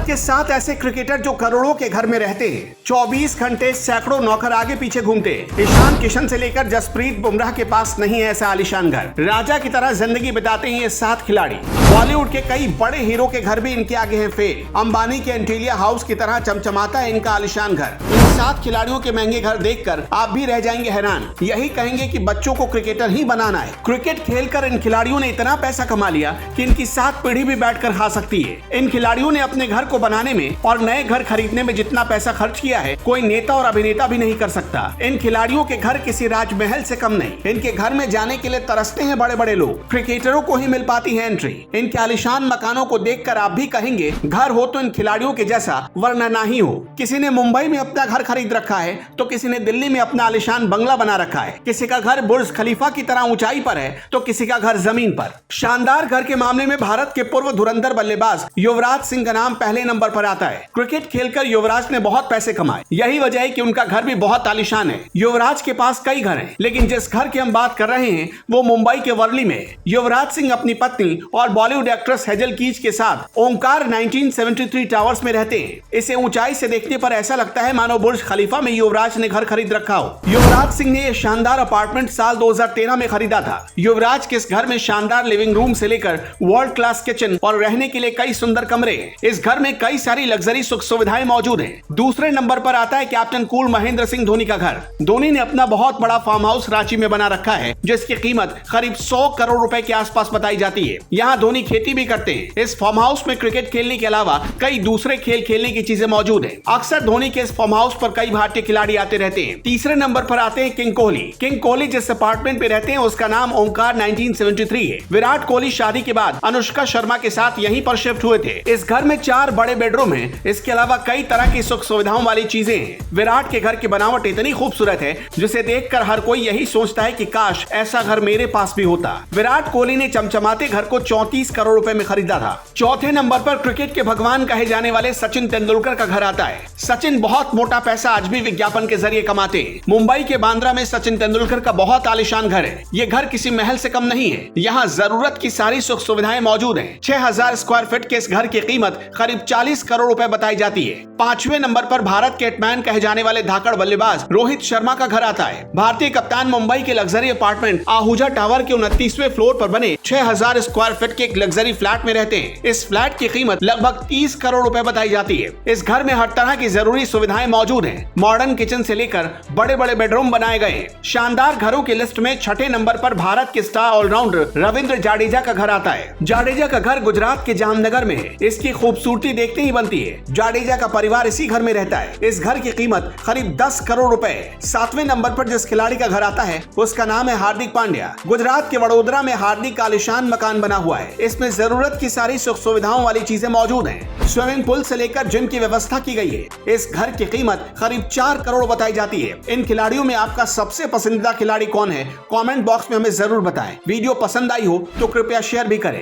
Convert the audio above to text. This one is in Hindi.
भारत के 7 ऐसे क्रिकेटर जो करोड़ों के घर में रहते हैं। 24 घंटे सैकड़ों नौकर आगे पीछे घूमते हैं। ईशान किशन से लेकर जसप्रीत बुमराह के पास नहीं है ऐसा आलीशान घर। राजा की तरह जिंदगी बिताते हैं ये 7 खिलाड़ी। बॉलीवुड के कई बड़े हीरो के घर भी इनके आगे हैं फेल। अंबानी के एंटीलिया हाउस की तरह चमचमाता है इनका आलीशान घर। इन 7 खिलाड़ियों के महंगे घर देखकर आप भी रह जाएंगे हैरान। यही कहेंगे कि बच्चों को क्रिकेटर ही बनाना है। क्रिकेट खेलकर इन खिलाड़ियों ने इतना पैसा कमा लिया कि इनकी 7 पीढ़ी भी बैठकर खा सकती है। इन खिलाड़ियों ने अपने घर को बनाने में और नए घर खरीदने में जितना पैसा खर्च किया है कोई नेता और अभिनेता भी नहीं कर सकता। इन खिलाड़ियों के घर किसी राजमहल से कम नहीं। इनके घर में जाने के लिए तरसते हैं बड़े बड़े लोग। क्रिकेटरों को ही मिल पाती है एंट्री। इनके आलीशान मकानों को देखकर आप भी कहेंगे घर हो तो इन खिलाड़ियों के जैसा, वरना ना ही हो। किसी ने मुंबई में अपना घर खरीद रखा है तो किसी ने दिल्ली में अपना आलीशान बंगला बना रखा है। किसी का घर बुर्ज खलीफा की तरह ऊंचाई पर है तो किसी का घर जमीन पर। शानदार घर के मामले में भारत के पूर्व धुरंधर बल्लेबाज युवराज सिंह का नाम पहले नंबर पर आता है। क्रिकेट खेलकर युवराज ने बहुत पैसे कमाए। यही वजह है कि उनका घर भी बहुत आलीशान है। युवराज के पास कई घर हैं, लेकिन जिस घर की हम बात कर रहे हैं वो मुंबई के वर्ली में है। युवराज सिंह अपनी पत्नी और बॉलीवुड एक्ट्रेस हेजल कीच के साथ ओंकार 1973 टावर्स में रहते हैं। इसे ऊंचाई से देखने पर ऐसा लगता है मानो बुर्ज खलीफा में युवराज ने घर खरीद रखा हो। युवराज सिंह ने यह शानदार अपार्टमेंट साल 2013 में खरीदा था। युवराज के इस घर में शानदार लिविंग रूम से लेकर वर्ल्ड क्लास किचन और रहने के लिए कई सुंदर कमरे हैं। इस घर में कई सारी लग्जरी सुख सुविधाएं मौजूद हैं। दूसरे नंबर पर आता है कैप्टन कूल महेंद्र सिंह धोनी का घर। धोनी ने अपना बहुत बड़ा फार्म हाउस रांची में बना रखा है जिसकी कीमत करीब 100 करोड़ रुपए के आसपास बताई जाती है। यहाँ धोनी खेती भी करते हैं। इस फार्म हाउस में क्रिकेट खेलने के अलावा कई दूसरे खेल खेलने की चीजें मौजूद है। अक्सर धोनी के इस फार्म हाउस पर कई भारतीय खिलाड़ी आते रहते हैं। तीसरे नंबर पर आते हैं किंग कोहली। किंग कोहली जिस अपार्टमेंट पे रहते हैं उसका नाम ओंकार 1973 है। विराट कोहली शादी के बाद अनुष्का शर्मा के साथ यहीं पर शिफ्ट हुए थे। इस घर में 4 बड़े बेडरूम हैं। इसके अलावा कई तरह की सुख सुविधाओं वाली चीजें हैं। विराट के घर की बनावट इतनी खूबसूरत है जिसे देखकर हर कोई यही सोचता है कि काश ऐसा घर मेरे पास भी होता। विराट कोहली ने चमचमाते घर को 34 करोड़ रुपए में खरीदा था। चौथे नंबर पर क्रिकेट के भगवान कहे जाने वाले सचिन तेंदुलकर का घर आता है। सचिन बहुत मोटा पैसा आज भी विज्ञापन के जरिए कमाते हैं। मुंबई के बांद्रा में सचिन तेंदुलकर का बहुत आलीशान घर है। ये घर किसी महल से कम नहीं है। यहाँ जरूरत की सारी सुख सुविधाएं मौजूद हैं। 6000 स्क्वायर फीट के इस घर की कीमत करीब 40 करोड़ रुपए बताई जाती है। 5वें नंबर पर भारत के हिटमैन कहे जाने वाले धाकड़ बल्लेबाज रोहित शर्मा का घर आता है। भारतीय कप्तान मुंबई के लग्जरी अपार्टमेंट आहूजा टावर के 29वें फ्लोर पर बने 6000 स्क्वायर फीट के एक लग्जरी फ्लैट में रहते हैं। इस फ्लैट की कीमत लगभग 30 करोड़ रुपए बताई जाती है। इस घर में हर तरह की जरूरी सुविधाएं मौजूद हैं। मॉडर्न किचन से लेकर बड़े बड़े बेडरूम बनाए गए हैं। शानदार घरों की लिस्ट में 6ठे नंबर पर भारत के स्टार ऑलराउंडर रविंद्र जाडेजा का घर आता है। जाडेजा का घर गुजरात के जामनगर में है। इसकी खूबसूरती देखते ही बनती है। जाडेजा का परिवार इसी घर में रहता है। इस घर की कीमत करीब 10 करोड़ रुपए है। 7वें नंबर पर जिस खिलाड़ी का घर आता है उसका नाम है हार्दिक पांड्या। गुजरात के वडोदरा में हार्दिक का आलीशान मकान बना हुआ है। इसमें जरूरत की सारी सुख सुविधाओं वाली चीजें मौजूद हैं। स्विमिंग पूल से लेकर जिम की व्यवस्था की गई है। इस घर की कीमत करीब 4 करोड़ बताई जाती है। इन खिलाड़ियों में आपका सबसे पसंदीदा खिलाड़ी कौन है? कमेंट बॉक्स में हमें जरूर बताएं। वीडियो पसंद आई हो तो कृपया शेयर भी करें।